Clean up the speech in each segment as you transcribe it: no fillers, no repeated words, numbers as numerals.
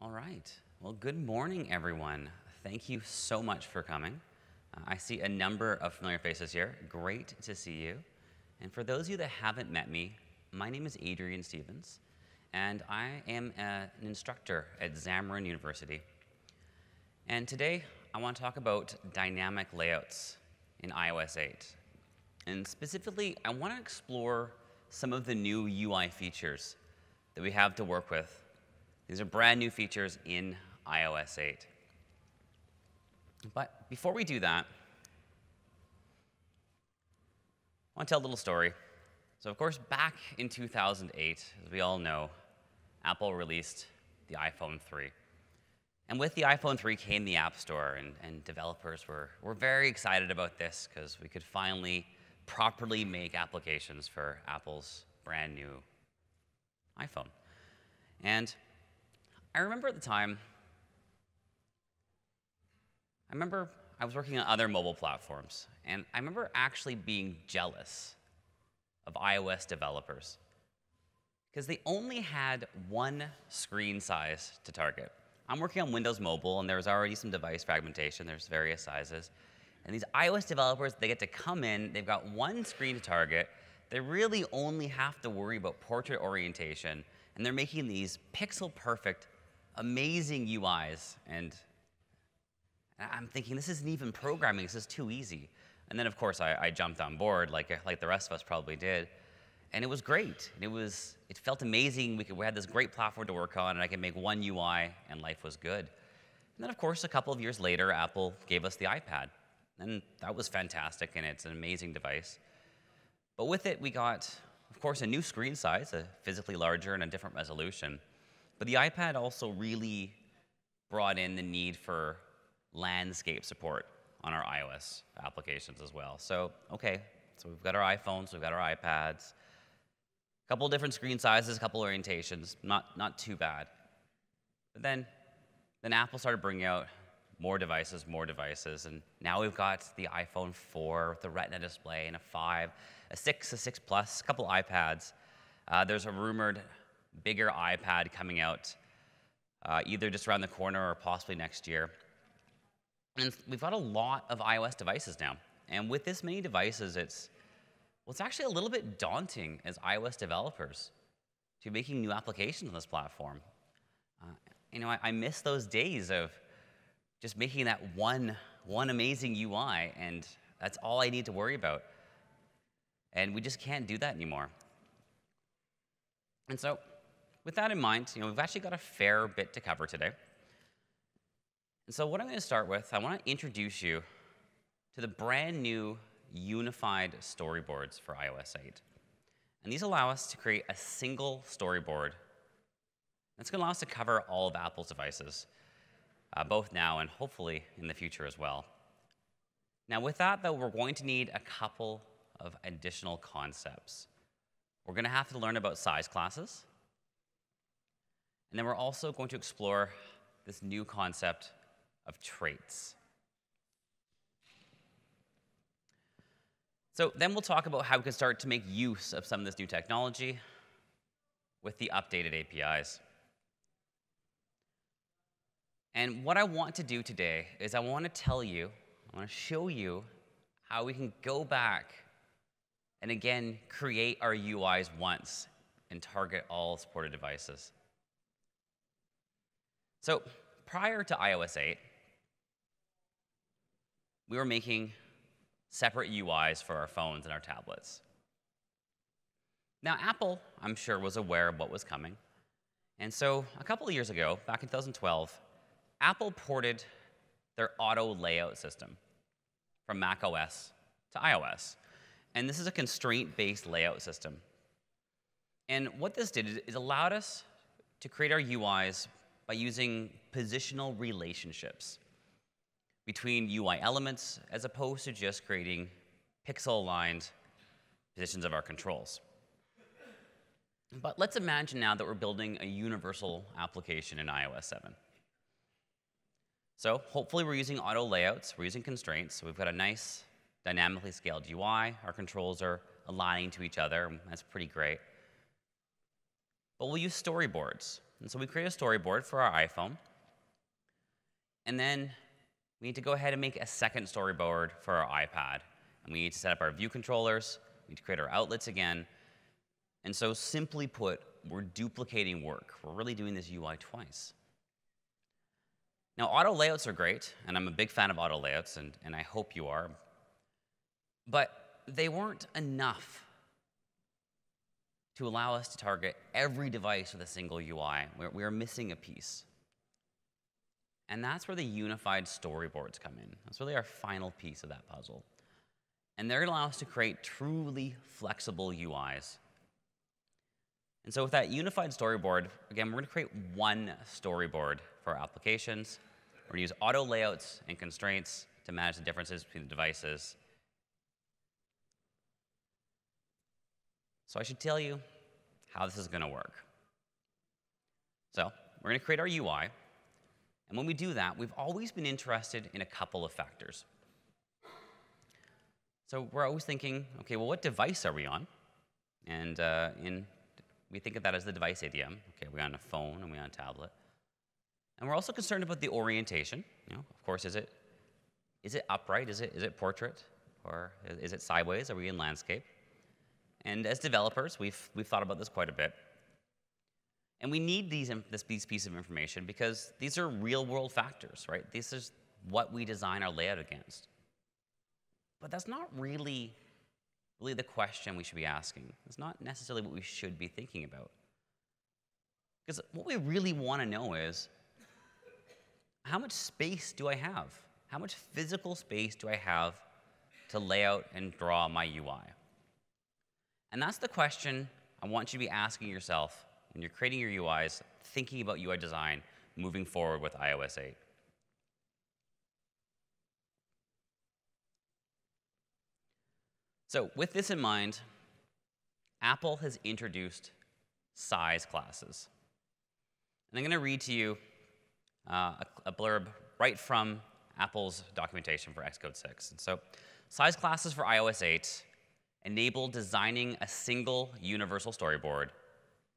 All right. Well, good morning, everyone. Thank you so much for coming. I see a number of familiar faces here. Great to see you. And for those of you that haven't met me, my name is Adrian Stevens, and I am an instructor at Xamarin University. And today, I want to talk about dynamic layouts in iOS 8. And specifically, I want to explore some of the new UI features that we have to work with. These are brand new features in iOS 8. But before we do that, I want to tell a little story. So of course, back in 2008, as we all know, Apple released the iPhone 3. And with the iPhone 3 came the App Store, and developers were very excited about this because we could finally properly make applications for Apple's brand new iPhone. And I remember at the time, I was working on other mobile platforms, and I remember actually being jealous of iOS developers because they only had one screen size to target. I'm working on Windows Mobile, and there's already some device fragmentation. There's various sizes. And these iOS developers, they get to come in, they've got one screen to target, they really only have to worry about portrait orientation, and they're making these pixel-perfect, amazing UIs, and I'm thinking, this isn't even programming, this is too easy. And then, of course, I jumped on board, like the rest of us probably did, and it was great. It felt amazing. We had this great platform to work on, and I could make one UI, and life was good. And then, of course, a couple of years later, Apple gave us the iPad, and that was fantastic, and it's an amazing device. But with it, we got, of course, a new screen size, a physically larger and a different resolution. But the iPad also really brought in the need for landscape support on our iOS applications as well. So, okay, so we've got our iPhones, we've got our iPads, a couple different screen sizes, a couple orientations, not too bad. But then Apple started bringing out more devices, and now we've got the iPhone 4 with the Retina display, and a 5, a 6, a 6 Plus, a couple iPads. There's a rumored bigger iPad coming out either just around the corner or possibly next year. And we've got a lot of iOS devices now. And with this many devices, it's actually a little bit daunting as iOS developers to be making new applications on this platform. I miss those days of just making that one amazing UI, and that's all I need to worry about. And we just can't do that anymore. And so, with that in mind, we've actually got a fair bit to cover today. And so what I'm going to start with, I want to introduce you to the brand new unified storyboards for iOS 8. And these allow us to create a single storyboard that's going to allow us to cover all of Apple's devices, both now and hopefully in the future as well. Now with that, though, we're going to need a couple of additional concepts. We're going to have to learn about size classes. And then we're also going to explore this new concept of traits. So then we'll talk about how we can start to make use of some of this new technology with the updated APIs. And what I want to do today is I want to show you how we can go back and again create our UIs once and target all supported devices. So prior to iOS 8, we were making separate UIs for our phones and our tablets. Now, Apple, I'm sure, was aware of what was coming. And so a couple of years ago, back in 2012, Apple ported their AutoLayout system from macOS to iOS. And this is a constraint-based layout system. And what this did is allowed us to create our UIs by using positional relationships between UI elements as opposed to just creating pixel-aligned positions of our controls. But let's imagine now that we're building a universal application in iOS 7. So hopefully we're using auto layouts, we're using constraints, so we've got a nice dynamically scaled UI, our controls are aligning to each other, that's pretty great. But we'll use storyboards. And so we create a storyboard for our iPhone. And then we need to go ahead and make a second storyboard for our iPad. And we need to set up our view controllers. We need to create our outlets again. And so simply put, we're duplicating work. We're really doing this UI twice. Now, auto layouts are great, and I'm a big fan of auto layouts, and I hope you are. But they weren't enough to allow us to target every device with a single UI. We're missing a piece. And that's where the unified storyboards come in. That's really our final piece of that puzzle. And they're going to allow us to create truly flexible UIs. And so with that unified storyboard, again, we're going to create one storyboard for our applications. We're going to use auto layouts and constraints to manage the differences between the devices. So I should tell you how this is going to work. So we're going to create our UI. And when we do that, we've always been interested in a couple of factors. So we're always thinking, okay, well, what device are we on? And we think of that as the device ADM. Okay, are we on a phone? Are we on a tablet? And we're also concerned about the orientation. Of course, is it upright? Is it portrait? Or is it sideways? Are we in landscape? And as developers, we've thought about this quite a bit. And we need these pieces of information because these are real-world factors, right? This is what we design our layout against. But that's not really the question we should be asking. It's not necessarily what we should be thinking about. Because what we really want to know is, how much space do I have? How much physical space do I have to lay out and draw my UI? And that's the question I want you to be asking yourself when you're creating your UIs, thinking about UI design, moving forward with iOS 8. So with this in mind, Apple has introduced size classes. And I'm going to read to you a blurb right from Apple's documentation for Xcode 6. And so size classes for iOS 8 enable designing a single universal storyboard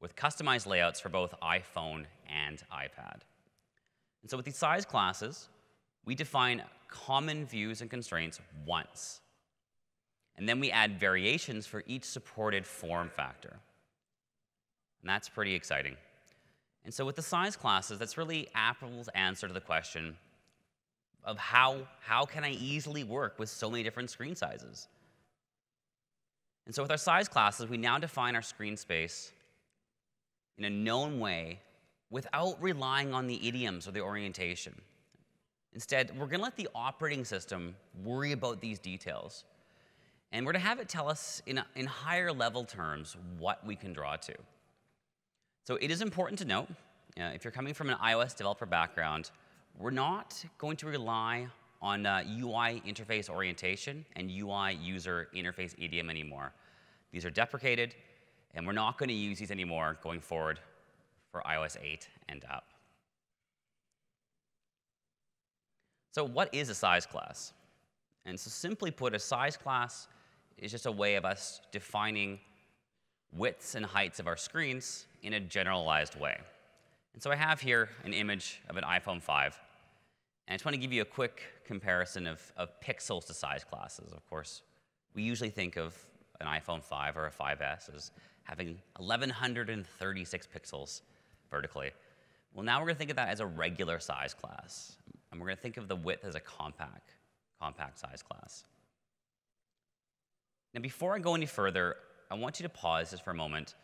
with customized layouts for both iPhone and iPad. And so with these size classes, we define common views and constraints once. And then we add variations for each supported form factor. And that's pretty exciting. And so with the size classes, that's really Apple's answer to the question of how can I easily work with so many different screen sizes? And so with our size classes, we now define our screen space in a known way without relying on the idioms or the orientation. Instead, we're going to let the operating system worry about these details. And we're going to have it tell us in higher level terms what we can draw to. So it is important to note, if you're coming from an iOS developer background, we're not going to rely on UI interface orientation and UI user interface idiom anymore. These are deprecated, and we're not going to use these anymore going forward for iOS 8 and up. So what is a size class? And so simply put, a size class is just a way of us defining widths and heights of our screens in a generalized way. And so I have here an image of an iPhone 5. And I just want to give you a quick comparison of pixels to size classes. Of course, we usually think of an iPhone 5 or a 5S as having 1,136 pixels vertically. Well, now we're going to think of that as a regular size class. And we're going to think of the width as a compact size class. Now, before I go any further, I want you to pause just for a moment.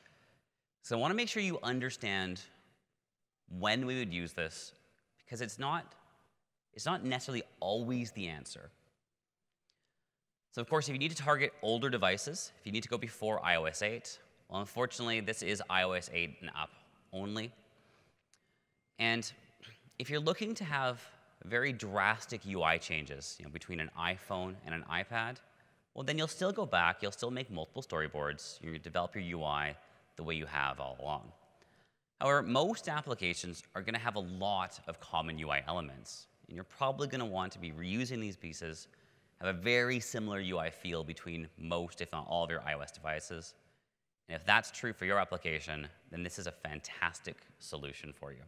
So I want to make sure you understand when we would use this, because it's not necessarily always the answer. So of course, if you need to target older devices, if you need to go before iOS 8, well, unfortunately, this is iOS 8 and up only. And if you're looking to have very drastic UI changes between an iPhone and an iPad, well, then you'll still go back, you'll still make multiple storyboards, you develop your UI the way you have all along. However, most applications are going to have a lot of common UI elements, and you're probably going to want to be reusing these pieces, have a very similar UI feel between most, if not all, of your iOS devices. And if that's true for your application, then this is a fantastic solution for you.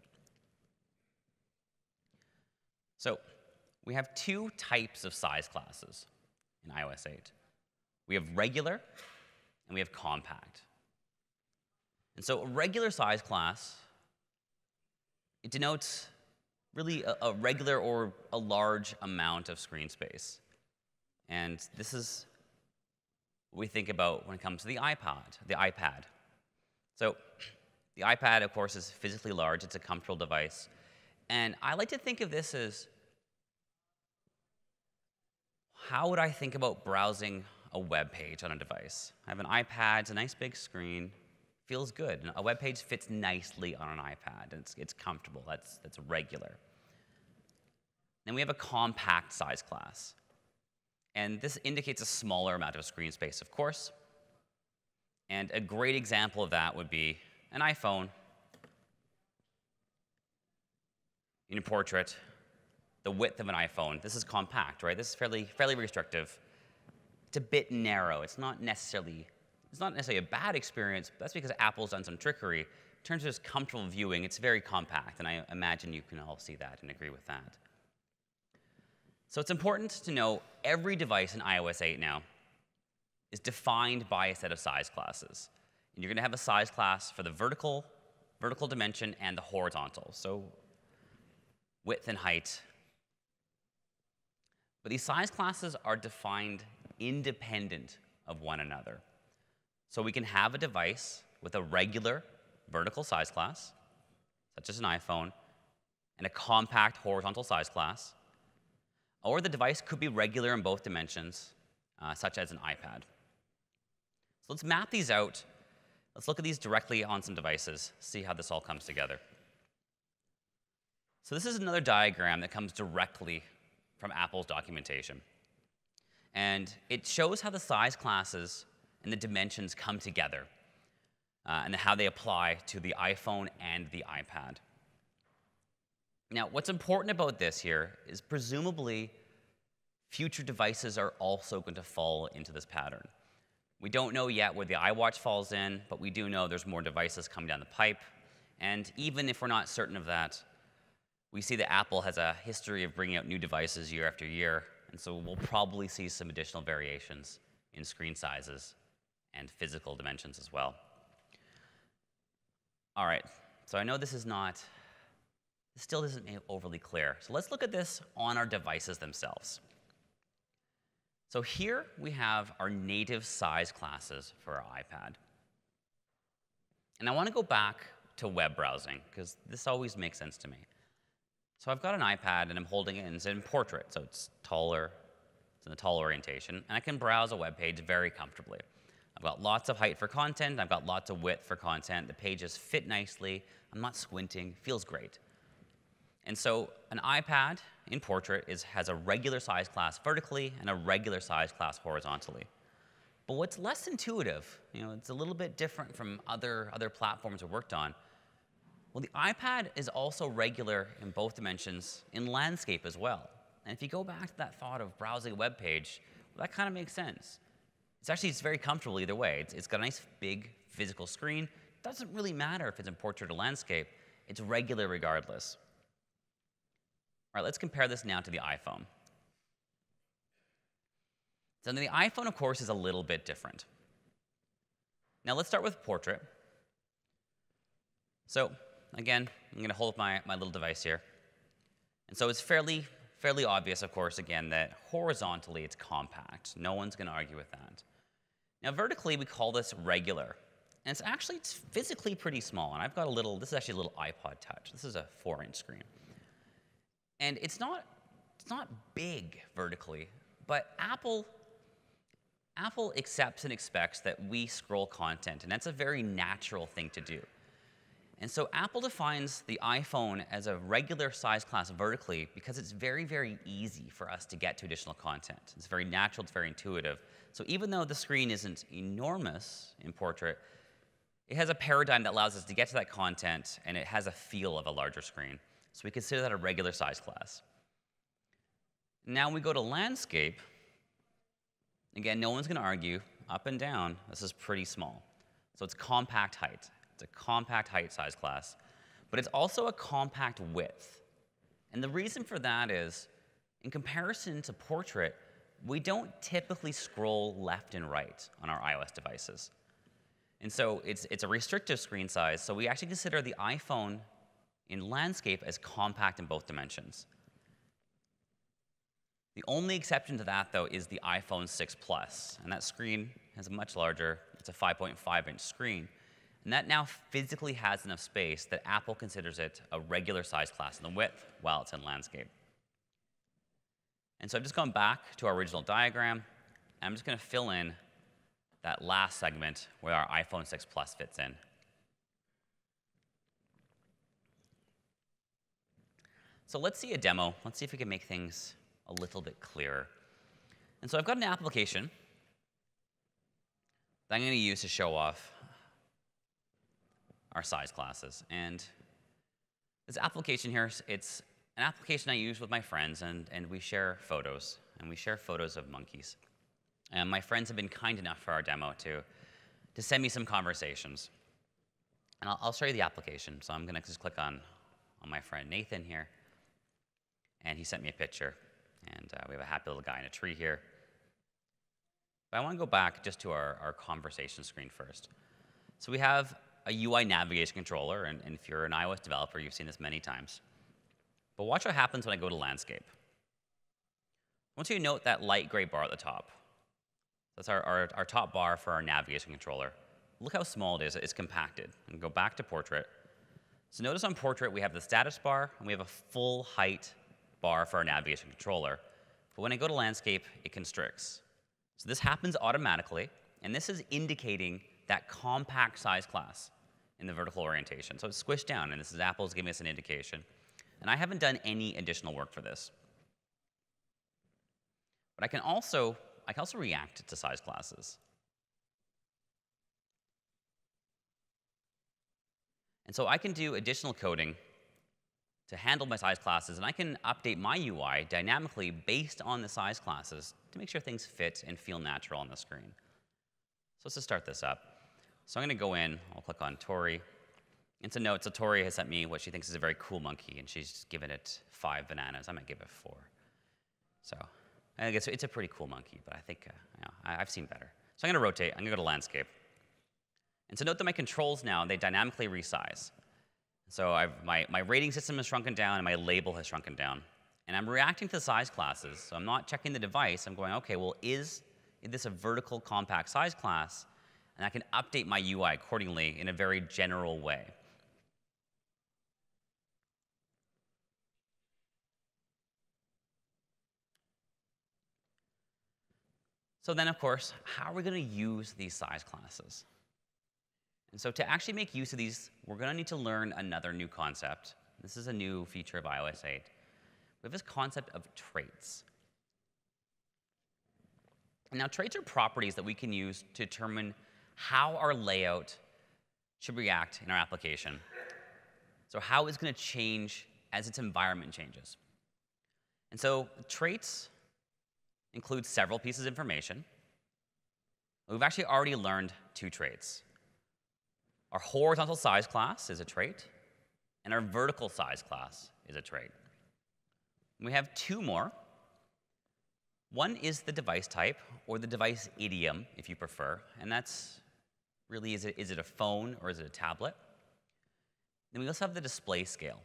So we have two types of size classes in iOS 8. We have regular and we have compact. And so a regular size class, it denotes really a regular or a large amount of screen space. And this is what we think about when it comes to the iPad. So the iPad, of course, is physically large. It's a comfortable device. And I like to think of this as, how would I think about browsing a web page on a device? I have an iPad, it's a nice big screen, feels good. A web page fits nicely on an iPad. It's comfortable, that's regular. Then we have a compact size class. And this indicates a smaller amount of screen space, of course. And a great example of that would be an iPhone in a portrait, the width of an iPhone. This is compact, right? This is fairly restrictive. It's a bit narrow. It's not necessarily a bad experience, but that's because Apple's done some trickery. In terms of just comfortable viewing, it's very compact, and I imagine you can all see that and agree with that. So it's important to know every device in iOS 8 now is defined by a set of size classes. And you're going to have a size class for the vertical dimension, and the horizontal, so width and height. But these size classes are defined independent of one another. So we can have a device with a regular vertical size class, such as an iPhone, and a compact horizontal size class. Or the device could be regular in both dimensions, such as an iPad. So let's map these out. Let's look at these directly on some devices, see how this all comes together. So this is another diagram that comes directly from Apple's documentation. And it shows how the size classes and the dimensions come together, and how they apply to the iPhone and the iPad. Now, what's important about this here is presumably future devices are also going to fall into this pattern. We don't know yet where the iWatch falls in, but we do know there's more devices coming down the pipe. And even if we're not certain of that, we see that Apple has a history of bringing out new devices year after year, and so we'll probably see some additional variations in screen sizes and physical dimensions as well. All right, so I know this still isn't overly clear. So let's look at this on our devices themselves. So here we have our native size classes for our iPad. And I want to go back to web browsing, because this always makes sense to me. So I've got an iPad, and I'm holding it, and it's in portrait, so it's taller, it's in a tall orientation, and I can browse a web page very comfortably. I've got lots of height for content, I've got lots of width for content, the pages fit nicely, I'm not squinting, feels great. And so an iPad in portrait has a regular size class vertically and a regular size class horizontally. But what's less intuitive, it's a little bit different from other platforms we've worked on. Well, the iPad is also regular in both dimensions in landscape as well. And if you go back to that thought of browsing a web page, well, that kind of makes sense. It's very comfortable either way. It's got a nice big physical screen. It doesn't really matter if it's in portrait or landscape. It's regular regardless. All right, let's compare this now to the iPhone. So the iPhone, of course, is a little bit different. Now let's start with portrait. So again, I'm going to hold up my little device here. And so it's fairly obvious, of course, again, that horizontally it's compact. No one's going to argue with that. Now vertically, we call this regular. And it's physically pretty small. And I've got this is actually a little iPod Touch. This is a 4-inch screen. And it's not big vertically, but Apple accepts and expects that we scroll content, and that's a very natural thing to do. And so Apple defines the iPhone as a regular size class vertically because it's very, very easy for us to get to additional content. It's very natural, it's very intuitive. So even though the screen isn't enormous in portrait, it has a paradigm that allows us to get to that content, and it has a feel of a larger screen. So we consider that a regular size class. Now we go to landscape. Again, no one's going to argue. Up and down, this is pretty small. So it's compact height. It's a compact height size class. But it's also a compact width. And the reason for that is, in comparison to portrait, we don't typically scroll left and right on our iOS devices. And so it's a restrictive screen size, so we actually consider the iPhone in landscape as compact in both dimensions. The only exception to that, though, is the iPhone 6 Plus, and that screen is much larger. It's a 5.5-inch screen, and that now physically has enough space that Apple considers it a regular size class in the width while it's in landscape. And so I've just gone back to our original diagram, and I'm just going to fill in that last segment where our iPhone 6 Plus fits in. So let's see a demo. Let's see if we can make things a little bit clearer. And so I've got an application that I'm going to use to show off our size classes. And this application here, it's an application I use with my friends, and we share photos. And we share photos of monkeys. And my friends have been kind enough for our demo to send me some conversations. And I'll show you the application. So I'm going to just click on my friend Nathan here. And he sent me a picture. And we have a happy little guy in a tree here. But I want to go back just to our conversation screen first. So we have a UI navigation controller. And if you're an iOS developer, you've seen this many times. But watch what happens when I go to landscape. I want you to note that light gray bar at the top. That's our top bar for our navigation controller. Look how small it is. It's compacted. And go back to portrait. So notice on portrait, we have the status bar, and we have a full height bar for our navigation controller. But when I go to landscape, it constricts. So this happens automatically, and this is indicating that compact size class in the vertical orientation. So it's squished down, and this is Apple's giving us an indication. And I haven't done any additional work for this. But I can also react to size classes. And so I can do additional coding to handle my size classes, and I can update my UI dynamically based on the size classes to make sure things fit and feel natural on the screen. So let's just start this up. So I'm going to go in. I'll click on Tori. And so note, so Tori has sent me what she thinks is a very cool monkey, and she's given it 5 bananas. I might give it 4. So I guess it's a pretty cool monkey, but I think I've seen better. So I'm going to rotate. I'm going to go to landscape. And so note that my controls now, they dynamically resize. So my rating system has shrunken down, and my label has shrunken down. And I'm reacting to the size classes. So I'm not checking the device. I'm going, OK, well, is this a vertical compact size class? And I can update my UI accordingly in a very general way. So then, of course, how are we going to use these size classes? And so to actually make use of these, we're going to need to learn another new concept. This is a new feature of iOS 8. We have this concept of traits. And now, traits are properties that we can use to determine how our layout should react in our application. So how it's going to change as its environment changes. And so traits include several pieces of information. We've actually already learned 2 traits. Our horizontal size class is a trait, and our vertical size class is a trait. We have 2 more. One is the device type, or the device idiom, if you prefer, and that's really, is it a phone or is it a tablet? Then we also have the display scale.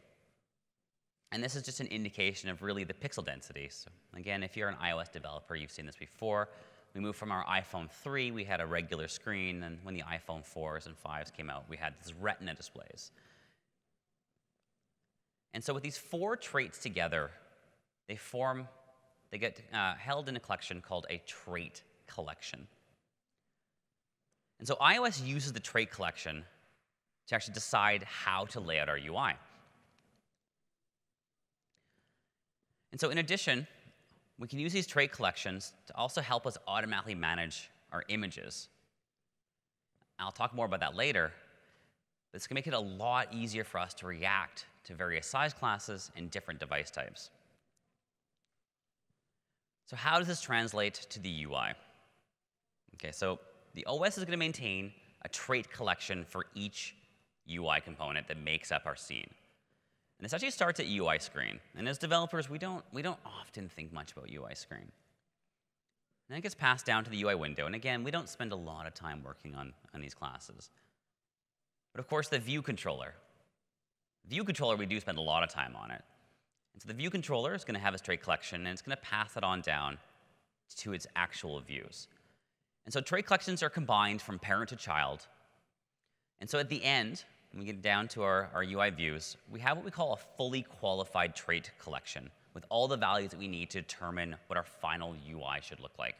And this is just an indication of really the pixel density. So again, if you're an iOS developer, you've seen this before. We moved from our iPhone 3, we had a regular screen, and when the iPhone 4s and 5s came out, we had these Retina displays. And so with these 4 traits together, they get held in a collection called a trait collection. And so iOS uses the trait collection to actually decide how to lay out our UI. And so in addition, we can use these trait collections to also help us automatically manage our images. I'll talk more about that later, but it's going to make it a lot easier for us to react to various size classes and different device types. So how does this translate to the UI? Okay, so the OS is going to maintain a trait collection for each UI component that makes up our scene. And this actually starts at UI screen. And as developers, we don't often think much about UI screen. And it gets passed down to the UI window. And again, we don't spend a lot of time working on these classes. But of course, the view controller. View controller, we do spend a lot of time on it. And so the view controller is going to have its trait collection, and it's going to pass it on down to its actual views. And so trait collections are combined from parent to child. And so at the end, when we get down to our UI views, we have what we call a fully qualified trait collection with all the values that we need to determine what our final UI should look like.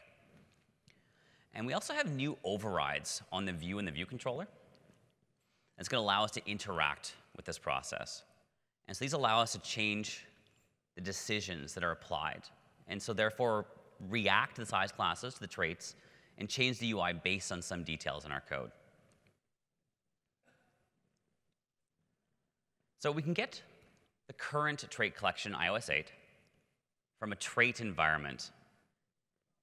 And we also have new overrides on the view and the view controller. It's going to allow us to interact with this process. And so these allow us to change the decisions that are applied. And so therefore, react to the size classes, to the traits, and change the UI based on some details in our code. So we can get the current trait collection, iOS 8, from a trait environment.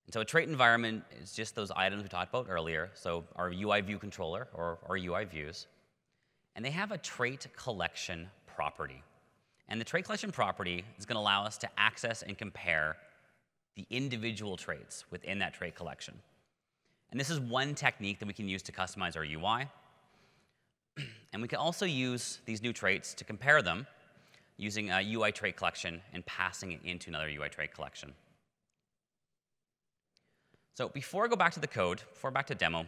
And so a trait environment is just those items we talked about earlier, so our UI view controller, or our UI views. And they have a trait collection property. And the trait collection property is going to allow us to access and compare the individual traits within that trait collection. And this is one technique that we can use to customize our UI. And we can also use these new traits to compare them using a UI trait collection and passing it into another UI trait collection. So before I go back to the code, before back to demo,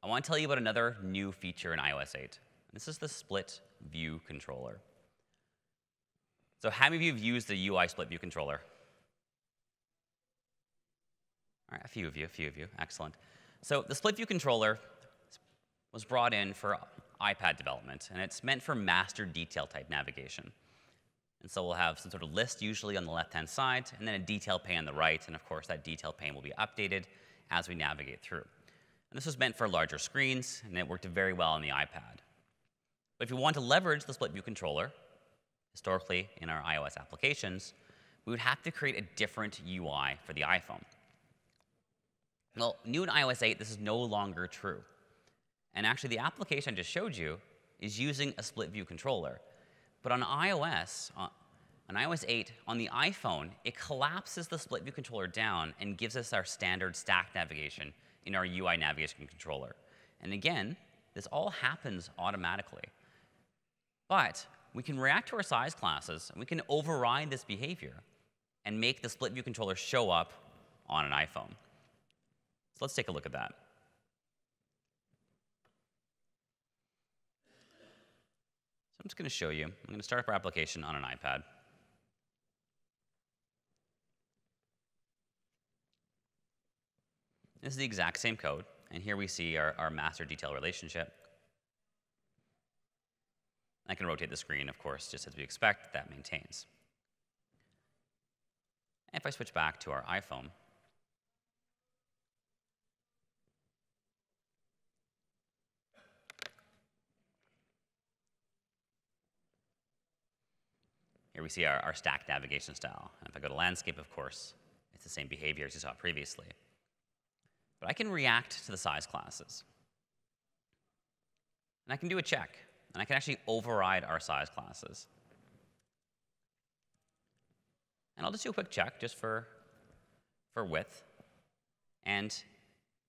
I want to tell you about another new feature in iOS 8. This is the split view controller. So how many of you have used the UI split view controller? All right, a few of you. Excellent. So the split view controller was brought in for iPad development, and it's meant for master detail type navigation. And so we'll have some sort of list usually on the left-hand side, and then a detail pane on the right, and of course that detail pane will be updated as we navigate through. And this was meant for larger screens, and it worked very well on the iPad. But if you want to leverage the split view controller, historically in our iOS applications, we would have to create a different UI for the iPhone. Well, new in iOS 8, this is no longer true. And actually, the application I just showed you is using a split view controller. But on iOS 8, on the iPhone, it collapses the split view controller down and gives us our standard stack navigation in our UI navigation controller. And again, this all happens automatically. But we can react to our size classes, and we can override this behavior and make the split view controller show up on an iPhone. So let's take a look at that. So I'm just going to show you. I'm going to start up our application on an iPad. This is the exact same code, and here we see our master detail relationship. I can rotate the screen, of course, just as we expect. That maintains. And if I switch back to our iPhone, here we see our stack navigation style. And if I go to landscape, of course, it's the same behavior as you saw previously. But I can react to the size classes. And I can do a check. And I can actually override our size classes. And I'll just do a quick check just for width. And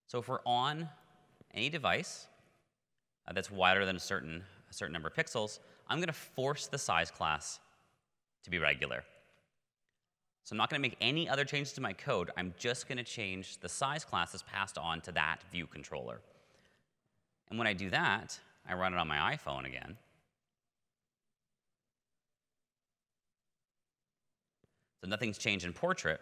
so if we're on any device that's wider than a certain number of pixels, I'm going to force the size class to be regular. So I'm not going to make any other changes to my code. I'm just going to change the size classes passed on to that view controller. And when I do that, I run it on my iPhone again. So nothing's changed in portrait.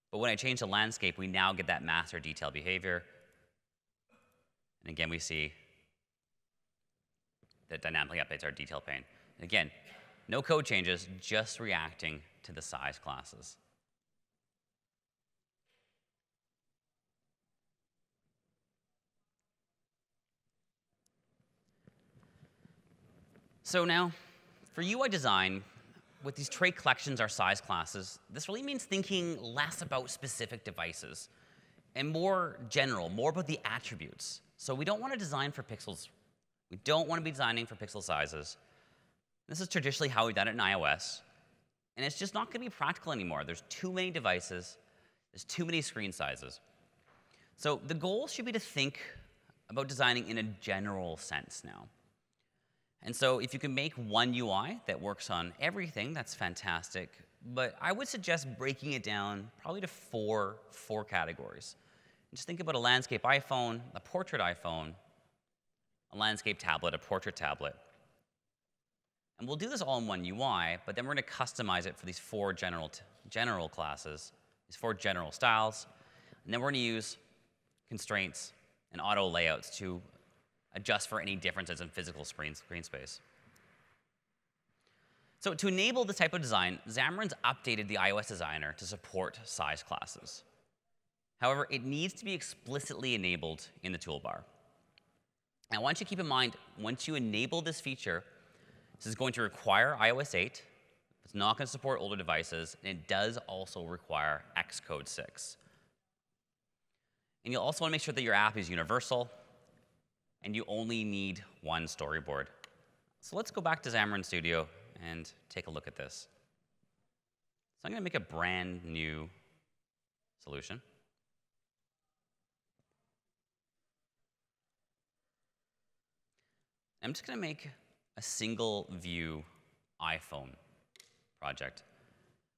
But when I change the landscape, we now get that master detail behavior. And again, we see that dynamically updates our detail pane. And again, no code changes, just reacting to the size classes. So now, for UI design, with these trait collections, our size classes, this really means thinking less about specific devices and more general, more about the attributes So we don't want to design for pixels. We don't want to be designing for pixel sizes. This is traditionally how we've done it in iOS. And it's just not going to be practical anymore. There's too many devices. There's too many screen sizes. So the goal should be to think about designing in a general sense now. And so if you can make one UI that works on everything, that's fantastic. But I would suggest breaking it down probably to four categories. Just think about a landscape iPhone, a portrait iPhone, a landscape tablet, a portrait tablet. And we'll do this all in one UI, but then we're going to customize it for these four general classes, these four general styles. And then we're going to use constraints and auto layouts to adjust for any differences in physical screen space. So to enable this type of design, Xamarin's updated the iOS designer to support size classes. However, it needs to be explicitly enabled in the toolbar. And I want you to keep in mind, once you enable this feature, this is going to require iOS 8. It's not going to support older devices, and it does also require Xcode 6. And you'll also want to make sure that your app is universal, and you only need one storyboard. So let's go back to Xamarin Studio and take a look at this. So I'm going to make a brand new solution. I'm just going to make a single view iPhone project.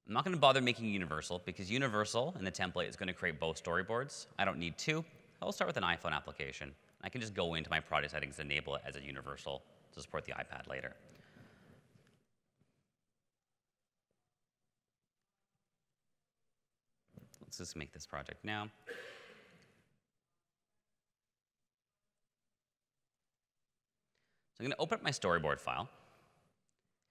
I'm not going to bother making universal because universal in the template is going to create both storyboards. I don't need two. I'll start with an iPhone application. I can just go into my project settings and enable it as a universal to support the iPad later. Let's just make this project now. So I'm going to open up my storyboard file.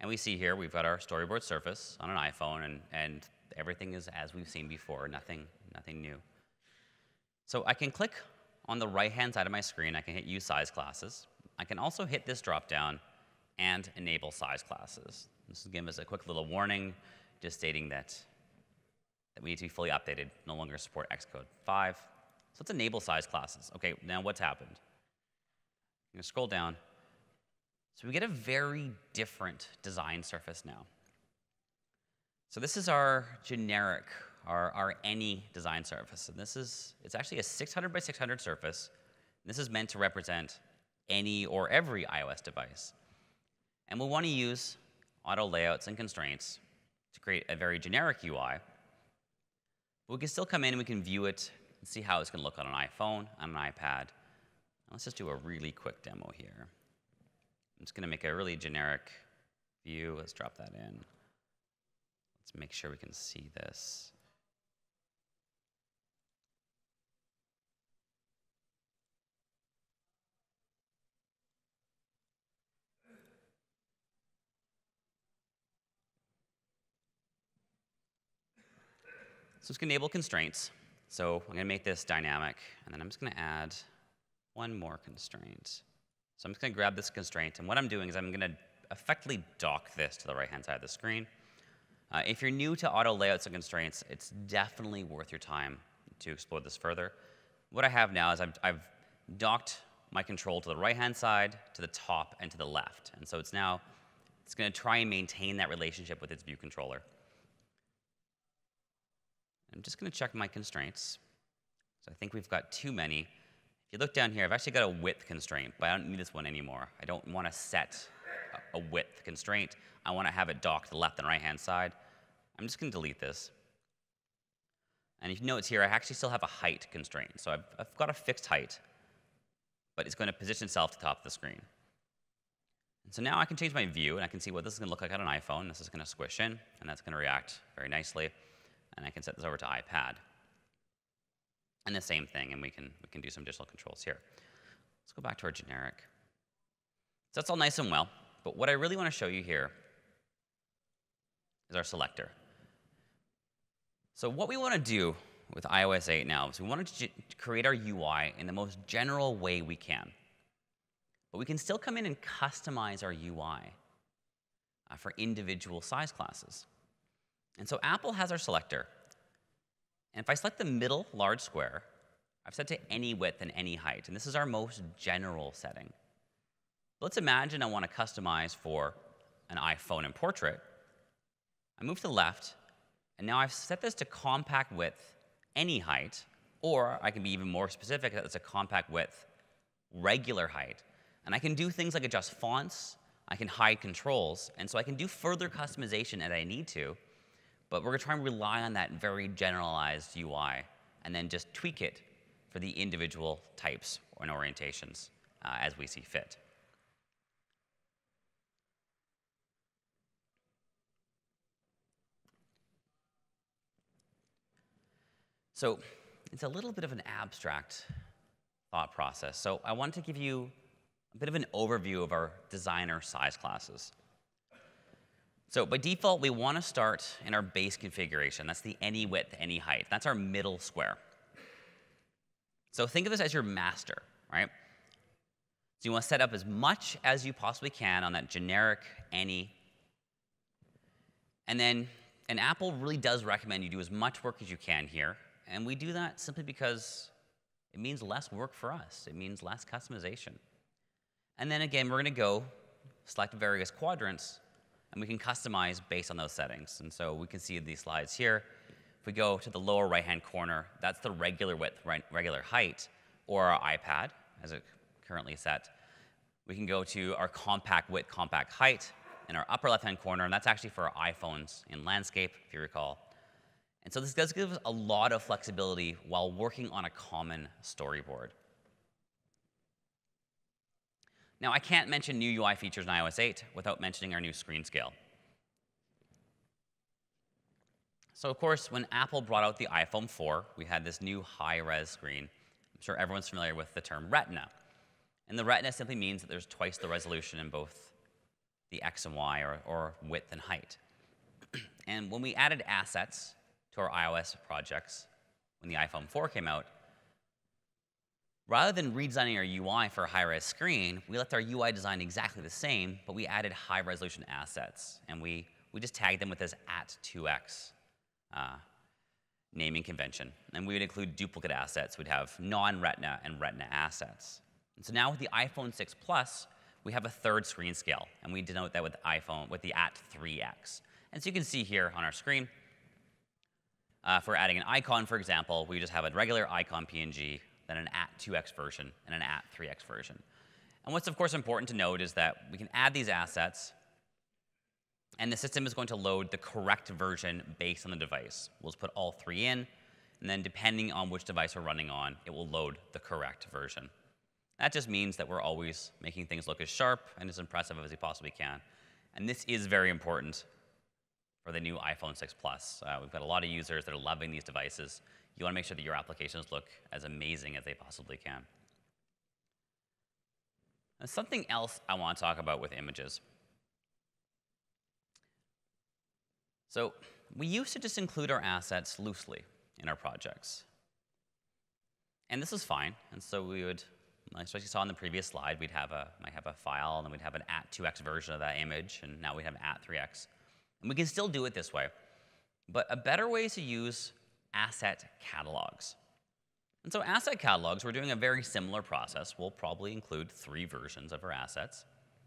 And we see here we've got our storyboard surface on an iPhone, and everything is as we've seen before, nothing new. So I can click on the right-hand side of my screen. I can hit Use Size Classes. I can also hit this drop-down and enable size classes. This will give us a quick little warning, just stating that we need to be fully updated, no longer support Xcode 5. So let's enable size classes. OK, now what's happened? I'm going to scroll down. So we get a very different design surface now. So this is our generic, our any design surface. And it's actually a 600 by 600 surface. This is meant to represent any or every iOS device. And we'll want to use auto layouts and constraints to create a very generic UI. But we can still come in and we can view it and see how it's going to look on an iPhone, on an iPad. Let's just do a really quick demo here. I'm just going to make a really generic view. Let's drop that in. Let's make sure we can see this. So it's going to enable constraints. So I'm going to make this dynamic, and then I'm just going to add one more constraint. So I'm just going to grab this constraint, and what I'm doing is I'm going to effectively dock this to the right-hand side of the screen. If you're new to auto layouts and constraints, it's definitely worth your time to explore this further. What I have now is I've docked my control to the right-hand side, to the top, and to the left. And so it's going to try and maintain that relationship with its view controller. I'm just going to check my constraints. So I think we've got too many. If you look down here, I've actually got a width constraint, but I don't need this one anymore. I don't want to set a width constraint. I want to have it docked to the left and right-hand side. I'm just going to delete this. And if you notice here, I actually still have a height constraint. So I've got a fixed height, but it's going to position itself to the top of the screen. And so now I can change my view, and I can see what this is going to look like on an iPhone. This is going to squish in, and that's going to react very nicely. And I can set this over to iPad. And the same thing, and we can do some additional controls here. Let's go back to our generic. So that's all nice and well, but what I really want to show you here is our selector. So what we want to do with iOS 8 now is we want to create our UI in the most general way we can. But we can still come in and customize our UI for individual size classes. And so Apple has our selector. And if I select the middle large square, I've set to any width and any height, and this is our most general setting. Let's imagine I want to customize for an iPhone in portrait. I move to the left, and now I've set this to compact width, any height, or I can be even more specific that it's a compact width, regular height. And I can do things like adjust fonts, I can hide controls, and so I can do further customization as I need to, but we're going to try and rely on that very generalized UI and then just tweak it for the individual types and orientations as we see fit. So it's a little bit of an abstract thought process. So I want to give you a bit of an overview of our designer size classes. So by default, we want to start in our base configuration. That's the any width, any height. That's our middle square. So think of this as your master, right? So you want to set up as much as you possibly can on that generic any. And Apple really does recommend you do as much work as you can here. And we do that simply because it means less work for us. It means less customization. And then again, we're going to go select various quadrants, and we can customize based on those settings. And so we can see these slides here. If we go to the lower right-hand corner, that's the regular width, regular height, or our iPad, as it currently set. We can go to our compact width, compact height in our upper left-hand corner, and that's actually for our iPhones in landscape, if you recall. And so this does give us a lot of flexibility while working on a common storyboard. Now, I can't mention new UI features in iOS 8 without mentioning our new screen scale. So of course, when Apple brought out the iPhone 4, we had this new high-res screen. I'm sure everyone's familiar with the term Retina. And the Retina simply means that there's twice the resolution in both the X and Y, or width and height. And when we added assets to our iOS projects, when the iPhone 4 came out, rather than redesigning our UI for a high-res screen, we left our UI design exactly the same, but we added high-resolution assets. And we just tagged them with this @2x naming convention. And we would include duplicate assets. We'd have non-Retina and Retina assets. And so now with the iPhone 6 Plus, we have a third screen scale. And we denote that with the @3x. And so you can see here on our screen, if we're adding an icon, for example, we just have a regular icon PNG, then an @2x version, and an @3x version. And what's, of course, important to note is that we can add these assets, and the system is going to load the correct version based on the device. We'll just put all three in, and then depending on which device we're running on, it will load the correct version. That just means that we're always making things look as sharp and as impressive as we possibly can. And this is very important for the new iPhone 6 Plus. We've got a lot of users that are loving these devices. You want to make sure that your applications look as amazing as they possibly can. Now, something else I want to talk about with images. So we used to just include our assets loosely in our projects. And this is fine. And so we would, like you saw on the previous slide, might have a file, and then we'd have an @2x version of that image, and now we'd have an @3x. And we can still do it this way. But a better way is to use asset catalogs. And so asset catalogs, we're doing a very similar process. We'll probably include 3 versions of our assets,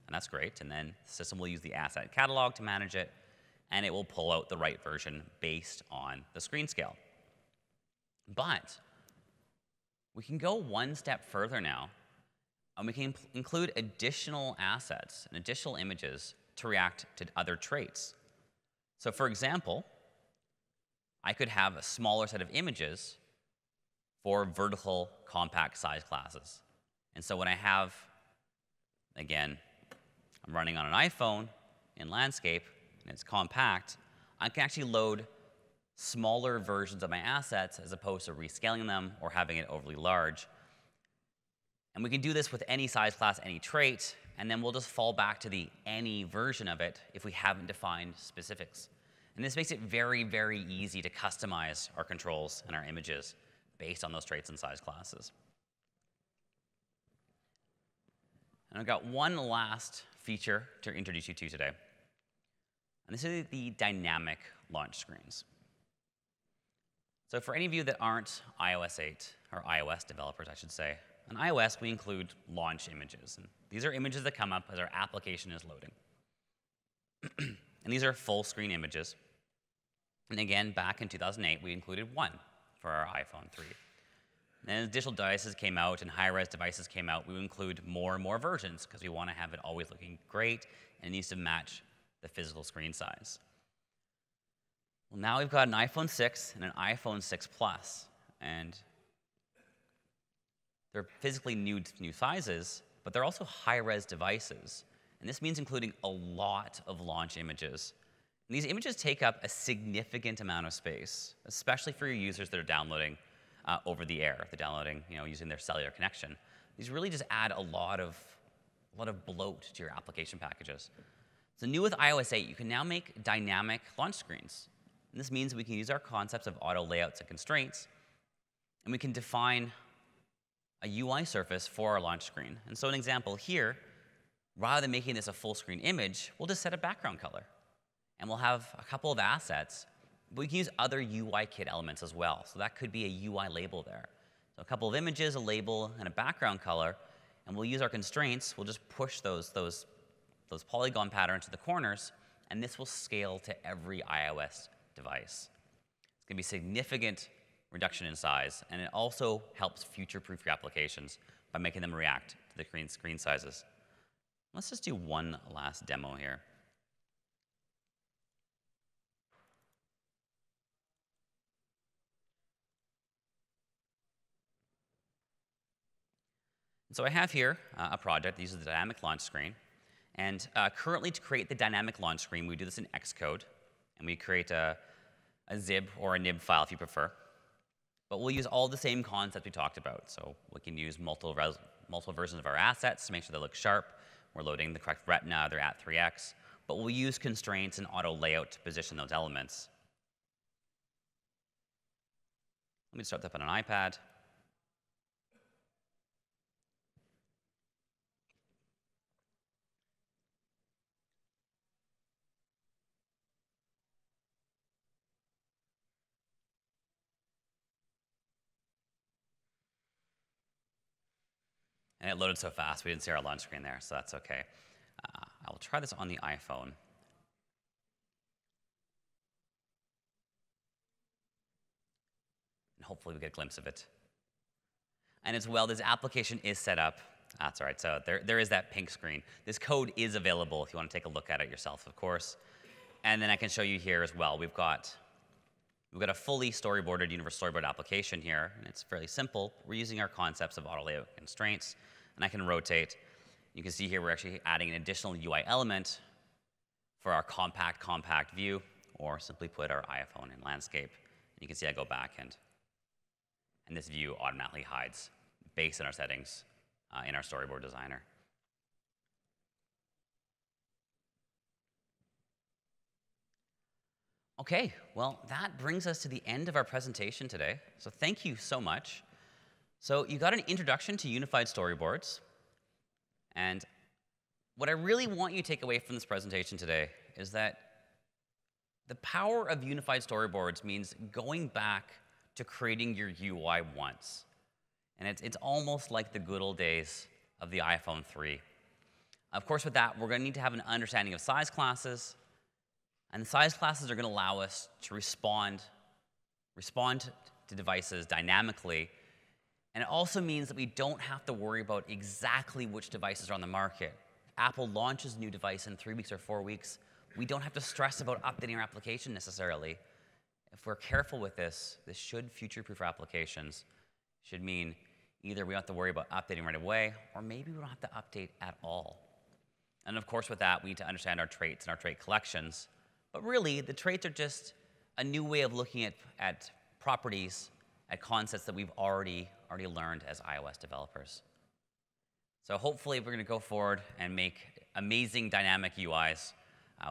and that's great. And then the system will use the asset catalog to manage it, and it will pull out the right version based on the screen scale. But we can go one step further now, and we can include additional assets and additional images to react to other traits. So for example, I could have a smaller set of images for vertical compact size classes. And so when I have, again, I'm running on an iPhone in landscape, and it's compact, I can actually load smaller versions of my assets as opposed to rescaling them or having it overly large. And we can do this with any size class, any trait, and then we'll just fall back to the any version of it if we haven't defined specifics. And this makes it very, very easy to customize our controls and our images based on those traits and size classes. And I've got one last feature to introduce you to today. And this is the dynamic launch screens. So for any of you that aren't iOS 8 or iOS developers, I should say. On iOS, we include launch images. And these are images that come up as our application is loading. And these are full screen images. And again, back in 2008, we included one for our iPhone 3. And as digital devices came out and high-res devices came out, we would include more and more versions because we want to have it always looking great, and it needs to match the physical screen size. Well, now we've got an iPhone 6 and an iPhone 6 Plus, and they're physically new sizes, but they're also high-res devices. And this means including a lot of launch images. And these images take up a significant amount of space, especially for your users that are downloading over the air. They're downloading, using their cellular connection. These really just add a lot of bloat to your application packages. So new with iOS 8, you can now make dynamic launch screens. And this means we can use our concepts of auto layouts and constraints, and we can define a UI surface for our launch screen. And so an example here, rather than making this a full screen image, we'll just set a background color. And we'll have a couple of assets, but we can use other UI kit elements as well. So that could be a UI label there. So a couple of images, a label, and a background color, and we'll use our constraints. We'll just push those polygon patterns to the corners, and this will scale to every iOS device. It's going to be significant reduction in size, and it also helps future-proof your applications by making them react to the screen sizes. Let's just do one last demo here. So I have here a project that uses the dynamic launch screen. And currently, to create the dynamic launch screen, we do this in Xcode. And we create a zip or a nib file if you prefer. But we'll use all the same concepts we talked about. So we can use multiple versions of our assets to make sure they look sharp. We're loading the correct retina, they're at 3x. But we'll use constraints and auto layout to position those elements. Let me start that up on an iPad. And it loaded so fast, we didn't see our launch screen there, so that's okay. I will try this on the iPhone. And hopefully we get a glimpse of it. And as well, this application is set up. That's all right, so there is that pink screen. This code is available if you want to take a look at it yourself, of course. And then I can show you here as well. We've got a fully storyboarded universal storyboard application here, and it's fairly simple. We're using our concepts of auto layout constraints, and I can rotate. You can see here we're actually adding an additional UI element for our compact view, or simply put our iPhone in landscape. And you can see I go back, and this view automatically hides based on our settings in our storyboard designer. Okay, well, that brings us to the end of our presentation today. So thank you so much. So you got an introduction to unified storyboards. And what I really want you to take away from this presentation today is that the power of unified storyboards means going back to creating your UI once. And it's almost like the good old days of the iPhone 3. Of course, with that, we're going to need to have an understanding of size classes. And the size classes are going to allow us to respond to devices dynamically. And it also means that we don't have to worry about exactly which devices are on the market. If Apple launches a new device in 3 weeks or 4 weeks, we don't have to stress about updating our application necessarily. If we're careful with this should future-proof our applications. It should mean either we don't have to worry about updating right away, or maybe we don't have to update at all. And of course, with that, we need to understand our traits and our trait collections. But really, the traits are just a new way of looking at properties, at concepts that we've already learned as iOS developers. So hopefully, we're going to go forward and make amazing dynamic UIs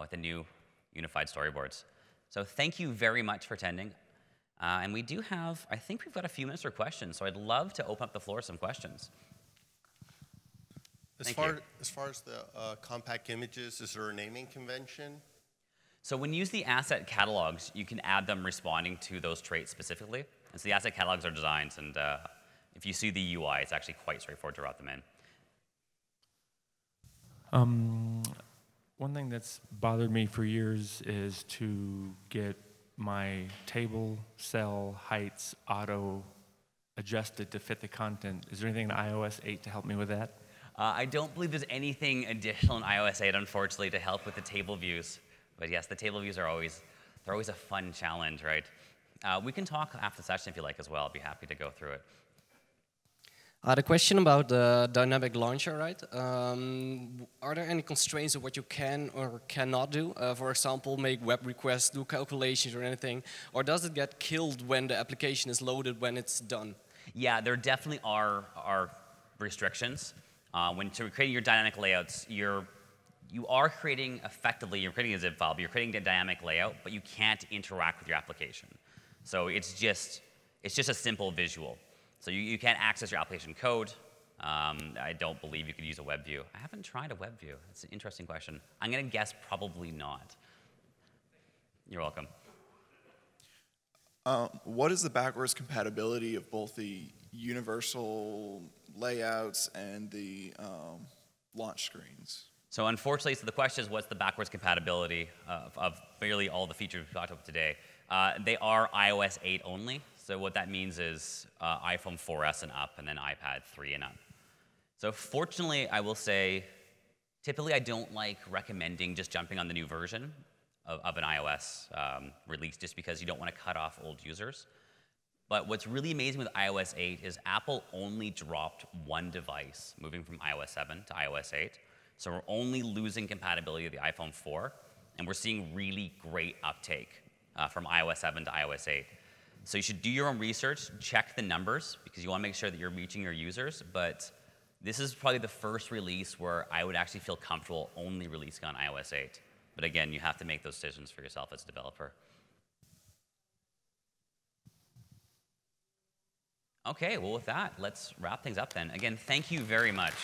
with the new unified storyboards. So thank you very much for attending. And we do have, I think we've got a few minutes for questions, so I'd love to open up the floor to some questions. As far as the compact images, is there a naming convention? So when you use the asset catalogs, you can add them responding to those traits specifically. And so the asset catalogs are designed, and if you see the UI, it's actually quite straightforward to route them in. One thing that's bothered me for years is to get my table cell heights auto adjusted to fit the content. Is there anything in iOS 8 to help me with that? I don't believe there's anything additional in iOS 8, unfortunately, to help with the table views. But yes, the table views are always a fun challenge, right? We can talk after the session if you like as well. I'll be happy to go through it. The question about the dynamic launcher, right? Are there any constraints of what you can or cannot do? For example, make web requests, do calculations or anything? Or does it get killed when the application is loaded when it's done? Yeah, there definitely are restrictions. When creating your dynamic layouts, you are creating effectively, you're creating a zip file, but you're creating a dynamic layout, but you can't interact with your application. So it's just a simple visual. So you can't access your application code. I don't believe you could use a web view. I haven't tried a web view. It's an interesting question. I'm going to guess probably not. You're welcome. What is the backwards compatibility of both the universal layouts and the launch screens? So unfortunately, the question is what's the backwards compatibility of barely all the features we've talked about today. They are iOS 8 only. So what that means is iPhone 4S and up, and then iPad 3 and up. So fortunately, I will say, typically I don't like recommending just jumping on the new version of an iOS release just because you don't want to cut off old users. But what's really amazing with iOS 8 is Apple only dropped one device moving from iOS 7 to iOS 8. So we're only losing compatibility of the iPhone 4, and we're seeing really great uptake from iOS 7 to iOS 8. So you should do your own research, check the numbers, because you want to make sure that you're reaching your users. But this is probably the first release where I would actually feel comfortable only releasing on iOS 8. But again, you have to make those decisions for yourself as a developer. Okay, well with that, let's wrap things up then. Again, thank you very much.